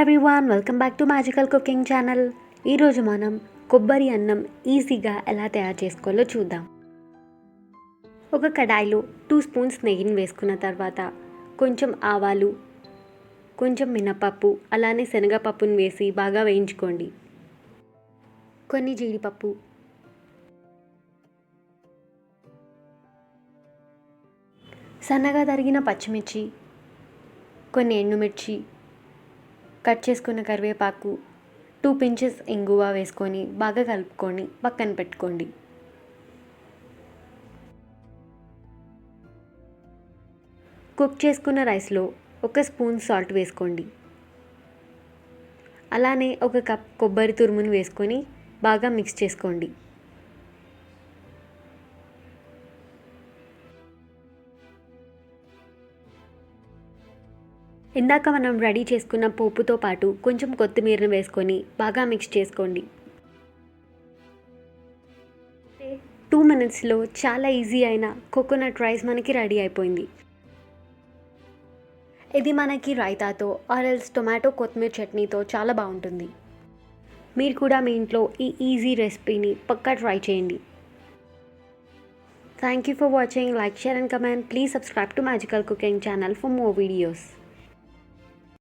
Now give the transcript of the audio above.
Everyone, welcome back to magical cooking channel. ఈరోజు మనం కొబ్బరి అన్నం ఈజీగా ఎలా తయారు చేసుకోవాలో చూద్దాం. ఒక కడాయిలో 2 స్పూన్స్ నెయ్యిని వేసుకున్న తర్వాత కొంచెం ఆవాలు, కొంచెం మినపప్పు, అలానే శనగపప్పును వేసి బాగా వేయించుకోండి. కొన్ని జీడిపప్పు, సన్నగా తరిగిన పచ్చిమిర్చి, కొన్ని ఎండుమిర్చి, కట్ చేసుకున్న కరివేపాకు, 2 పించెస్ ఇంగువ వేసుకొని బాగా కలుపుకొని పక్కన పెట్టుకోండి. కుక్ చేసుకున్న రైస్లో 1 స్పూన్ సాల్ట్ వేసుకోండి. అలానే 1 కప్ కొబ్బరి తురుమును వేసుకొని బాగా మిక్స్ చేసుకోండి. ఇందాక మనం రెడీ చేసుకున్న పోపుతో పాటు కొంచెం కొత్తిమీరను వేసుకొని బాగా మిక్స్ చేసుకోండి. 2 మినిట్స్లో చాలా ఈజీ అయిన కోకోనట్ రైస్ మనకి రెడీ అయిపోయింది. ఇది మనకి రైతాతో ఆరెల్స్ టొమాటో కొత్తిమీర చట్నీతో చాలా బాగుంటుంది. మీరు కూడా మీ ఇంట్లో ఈ ఈజీ రెసిపీని పక్కా ట్రై చేయండి. Thank you for watching. Like, share and comment. Please subscribe to Magical Cooking channel for more videos.